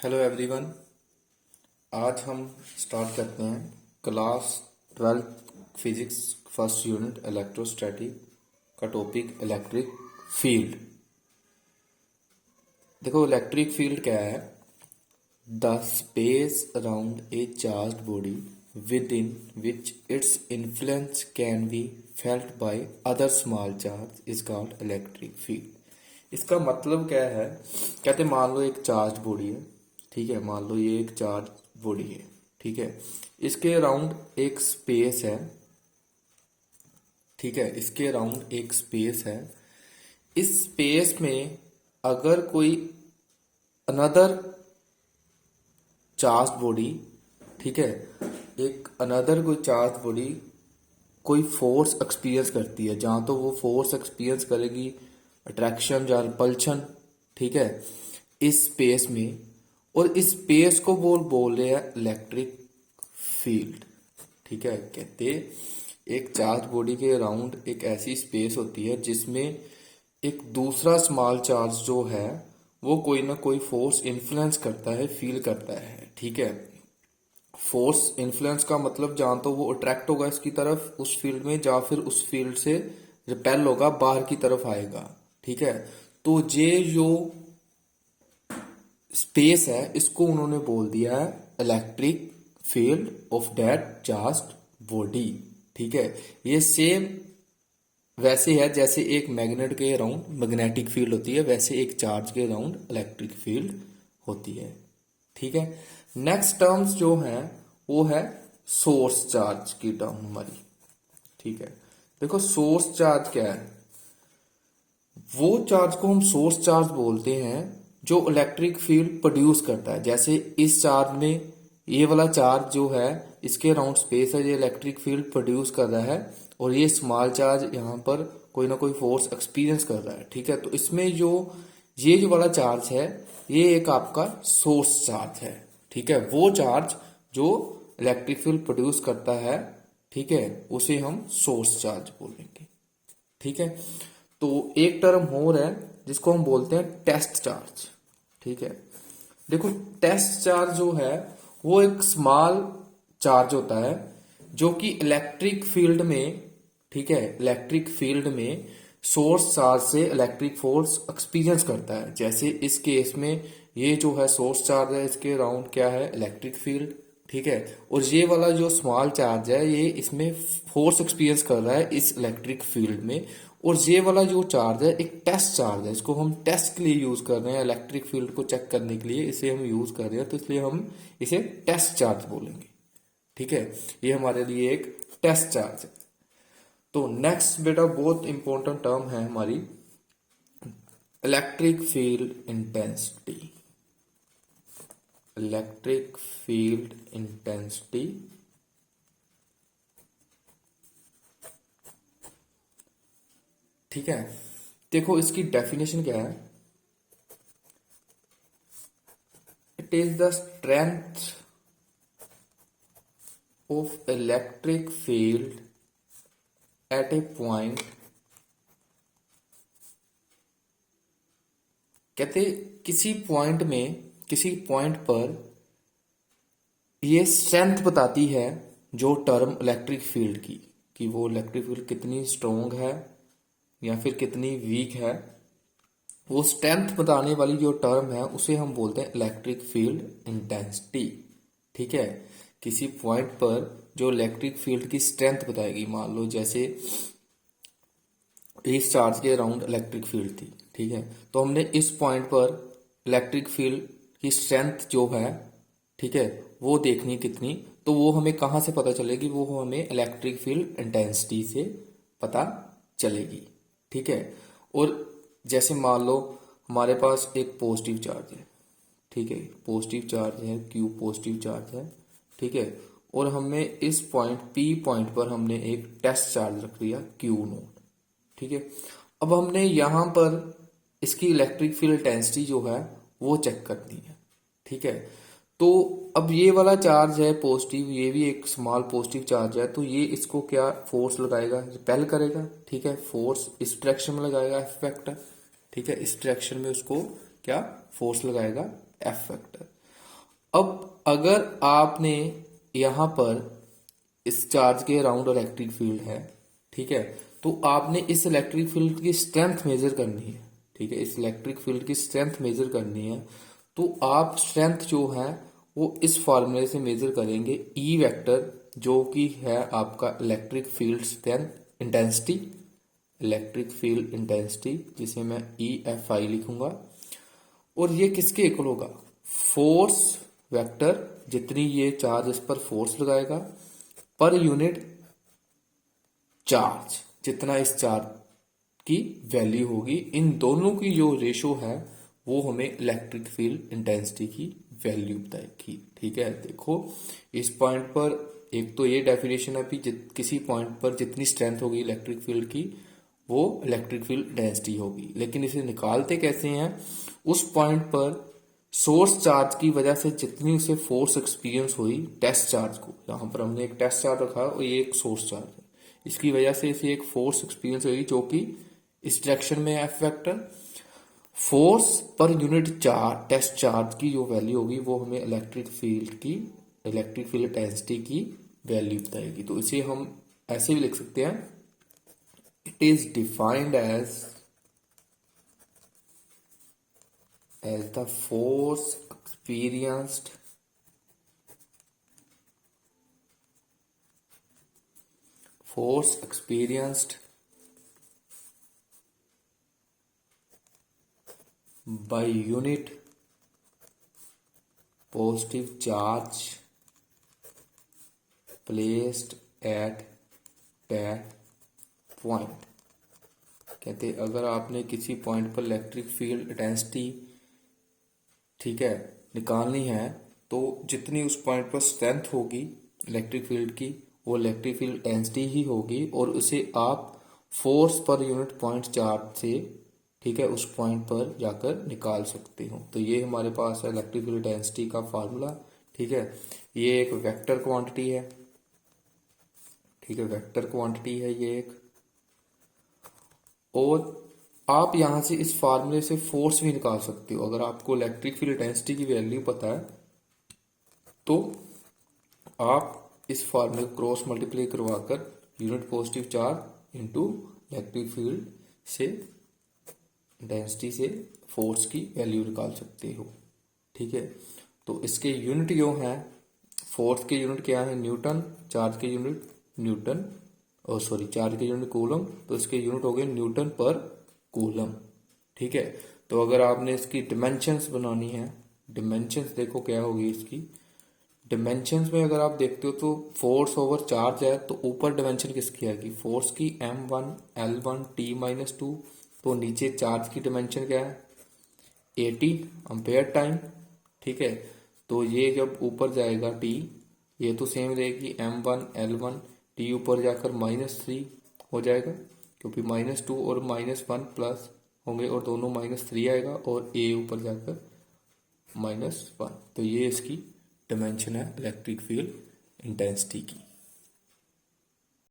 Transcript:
Hello everyone. आज हम start करते हैं class 12 physics first unit electrostatic का टॉपिक इलेक्ट्रिक फील्ड। देखो इलेक्ट्रिक फील्ड क्या है? The space around a charged body with in which its influence can be felt by other small charge is called electric field. इसका मतलब क्या है? कहते मान लो एक चार्ज बॉडी है, ठीक है। मान लो ये एक चार्ज बॉडी है, ठीक है। इसके अराउंड एक स्पेस है, ठीक है। इसके अराउंड एक स्पेस है। इस स्पेस में अगर कोई अनदर चार्ज बॉडी, ठीक है, एक अनदर कोई चार्ज बॉडी कोई फोर्स एक्सपीरियंस करती है, जहां तो वो फोर्स एक्सपीरियंस करेगी अट्रैक्शन या रिपल्शन, ठीक है, इस स्पेस में। और इस स्पेस को बोल रहे हैं इलेक्ट्रिक फील्ड, ठीक है। कहते एक चार्ज बॉडी के अराउंड एक ऐसी स्पेस होती है जिसमें एक दूसरा स्मॉल चार्ज जो है वो कोई ना कोई फोर्स इन्फ्लुएंस करता है, फील करता है, ठीक है। फोर्स इन्फ्लुएंस का मतलब जहां तो वो अट्रैक्ट होगा इसकी तरफ उस फील्ड में, या फिर उस फील्ड से रिपेल होगा, बाहर की तरफ आएगा, ठीक है। तो ये जो स्पेस है इसको उन्होंने बोल दिया है electric field of that charged body, ठीक है। ये सेम वैसे है जैसे एक मैग्नेट के अराउंड मैग्नेटिक फील्ड होती है, वैसे एक चार्ज के अराउंड इलेक्ट्रिक फील्ड होती है, ठीक है। नेक्स्ट टर्म्स जो है वो है सोर्स चार्ज की टर्म हमारी, ठीक है। देखो सोर्स चार्ज क्या है? वो चार्ज को हम सोर्स चार्ज बोलते हैं जो इलेक्ट्रिक फील्ड प्रोड्यूस करता है। जैसे इस चार्ज में ये वाला चार्ज जो है इसके अराउंड स्पेस है, ये इलेक्ट्रिक फील्ड प्रोड्यूस कर रहा है, और ये स्मॉल चार्ज यहाँ पर कोई ना कोई फोर्स एक्सपीरियंस कर रहा है, ठीक है। तो इसमें जो ये जो वाला चार्ज है ये एक आपका सोर्स चार्ज है, ठीक है। वो चार्ज जो इलेक्ट्रिक फील्ड प्रोड्यूस करता है, ठीक है, उसे हम सोर्स चार्ज बोलेंगे, ठीक है। तो एक टर्म और है जिसको हम बोलते हैं टेस्ट चार्ज, ठीक है। देखो टेस्ट चार्ज जो है वो एक स्मॉल चार्ज होता है जो कि इलेक्ट्रिक फील्ड में, ठीक है, इलेक्ट्रिक फील्ड में सोर्स चार्ज से इलेक्ट्रिक फोर्स एक्सपीरियंस करता है। जैसे इस केस में ये जो है सोर्स चार्ज है, इसके अराउंड क्या है? इलेक्ट्रिक फील्ड, ठीक है। और ये वाला जो स्मॉल चार्ज है ये इसमें फोर्स एक्सपीरियंस कर रहा है इस इलेक्ट्रिक फील्ड में। और ये वाला जो चार्ज है एक टेस्ट चार्ज है, इसको हम टेस्ट के लिए यूज कर रहे हैं, इलेक्ट्रिक फील्ड को चेक करने के लिए इसे हम यूज कर रहे हैं, तो इसलिए हम इसे टेस्ट चार्ज बोलेंगे, ठीक है। ये हमारे लिए एक टेस्ट चार्ज है। तो नेक्स्ट बेटा बहुत इंपॉर्टेंट टर्म है हमारी electric field intensity. Electric field intensity, ठीक है। देखो इसकी डेफिनेशन क्या है? It is the strength of electric field at A point. कहते किसी पॉइंट में, किसी पॉइंट पर ये स्ट्रेंथ बताती है जो टर्म इलेक्ट्रिक फील्ड की, कि वो इलेक्ट्रिक फील्ड कितनी स्ट्रोंग है या फिर कितनी वीक है। वो स्ट्रेंथ बताने वाली जो टर्म है उसे हम बोलते हैं इलेक्ट्रिक फील्ड इंटेंसिटी, ठीक है। किसी पॉइंट पर जो इलेक्ट्रिक फील्ड की स्ट्रेंथ बताएगी, मान लो जैसे इस चार्ज के अराउंड इलेक्ट्रिक फील्ड थी, ठीक है। तो हमने इस पॉइंट पर इलेक्ट्रिक फील्ड की स्ट्रेंथ जो है, ठीक है, वो देखनी कितनी, तो वो हमें कहाँ से पता चलेगी? वो हमें इलेक्ट्रिक फील्ड इंटेंसिटी से पता चलेगी, ठीक है। और जैसे मान लो हमारे पास एक पॉजिटिव चार्ज है, ठीक है, पॉजिटिव चार्ज है, क्यू पॉजिटिव चार्ज है, ठीक है। और हमने इस पॉइंट पी पॉइंट पर हमने एक टेस्ट चार्ज रख दिया क्यू नोट, ठीक है। अब हमने यहां पर इसकी इलेक्ट्रिक फील्ड इंटेंसिटी जो है वो चेक करनी है, ठीक है। तो अब ये वाला चार्ज है पॉजिटिव, ये भी एक स्मॉल पॉजिटिव चार्ज है, तो ये इसको क्या फोर्स लगाएगा? रिपेल करेगा, ठीक है। फोर्स इस डायरेक्शन में लगाएगा एफ वेक्टर, ठीक है, इस डायरेक्शन में उसको क्या फोर्स लगाएगा? F vector. अब अगर आपने यहाँ पर इस चार्ज के अराउंड इलेक्ट्रिक फील्ड है, ठीक है, तो आपने इस इलेक्ट्रिक फील्ड की स्ट्रेंथ मेजर करनी है, ठीक है, इस इलेक्ट्रिक फील्ड की स्ट्रेंथ मेजर करनी है। तो आप स्ट्रेंथ जो है वो इस फॉर्मूले से मेजर करेंगे, ई वेक्टर जो कि है आपका electric field strength intensity, electric field intensity, जिसे मैं ई एफ आई लिखूंगा। और ये किसके इक्वल होगा, फोर्स वेक्टर, जितनी ये चार्ज इस पर फोर्स लगाएगा पर यूनिट चार्ज, जितना इस चार्ज की वैल्यू होगी, इन दोनों की जो रेशो है वो हमें इलेक्ट्रिक फील्ड इंटेंसिटी की वैल्यू बताएगी। ठीक है, देखो इस पॉइंट पर एक तो ये डेफिनेशन है कि किसी पॉइंट पर जितनी स्ट्रेंथ होगी इलेक्ट्रिक फील्ड की वो इलेक्ट्रिक फील्ड इंटेंसिटी होगी, लेकिन इसे निकालते कैसे हैं, उस पॉइंट पर सोर्स चार्ज की वजह से जितनी उसे फोर्स एक्सपीरियंस हुई टेस्ट चार्ज को, यहाँ पर हमने एक टेस्ट चार्ज रखा और ये एक सोर्स चार्ज है, इसकी वजह से इसे एक फोर्स एक्सपीरियंस हुई जो कि इस डायरेक्शन में एफ वेक्टर, फोर्स पर यूनिट चार्ज टेस्ट चार्ज की जो वैल्यू होगी वो हमें इलेक्ट्रिक फील्ड इंटेंसिटी की वैल्यू बताएगी। तो इसे हम ऐसे भी लिख सकते हैं, it is defined as the force experienced by unit positive charge placed at that point। कहते हैं अगर आपने किसी पॉइंट पर इलेक्ट्रिक फील्ड इंटेंसिटी, ठीक है, निकालनी है, तो जितनी उस पॉइंट पर स्ट्रेंथ होगी इलेक्ट्रिक फील्ड की वो इलेक्ट्रिक फील्ड इंटेंसिटी ही होगी, और उसे आप फोर्स पर यूनिट पॉइंट चार्ज से, ठीक है, उस पॉइंट पर जाकर निकाल सकते हो। तो ये हमारे पास है इलेक्ट्रिक फील्ड इंटेंसिटी का फार्मूला। ठीक है, ये एक वेक्टर क्वांटिटी है, ठीक है, वेक्टर क्वांटिटी है ये एक। और आप यहां से इस फार्मूले से फोर्स भी निकाल सकते हो। अगर आपको इलेक्ट्रिक फील्ड इंटेंसिटी की वैल्यू पता है तो आप इस फार्मूले को क्रॉस मल्टीप्लाई करवाकर unit positive charge into electric field से इंटेंसिटी से फोर्स की वैल्यू निकाल सकते हो। ठीक है, तो इसके यूनिट जो है, फोर्स के यूनिट क्या है न्यूटन, चार्ज के यूनिट न्यूटन, और सॉरी चार्ज के यूनिट कूलम, तो इसके यूनिट हो गए न्यूटन पर कूलम। ठीक है, तो अगर आपने इसकी डिमेंशंस बनानी है, डिमेंशंस देखो क्या होगी इसकी, डिमेंशंस में अगर आप देखते हो तो फोर्स ओवर चार्ज है, तो ऊपर डिमेंशन किसकी आएगी, फोर्स की m1 L1 T-2, तो नीचे चार्ज की डिमेंशन क्या है 80 अम्पेयर टाइम। ठीक है, तो ये जब ऊपर जाएगा T, ये तो सेम रहेगी m1 L1 T, ऊपर जाकर -3 हो जाएगा क्योंकि -2 और -1 प्लस होंगे और दोनों -3 आएगा, और a ऊपर जाकर -1। तो ये इसकी डिमेंशन है इलेक्ट्रिक फील्ड इंटेंसिटी की।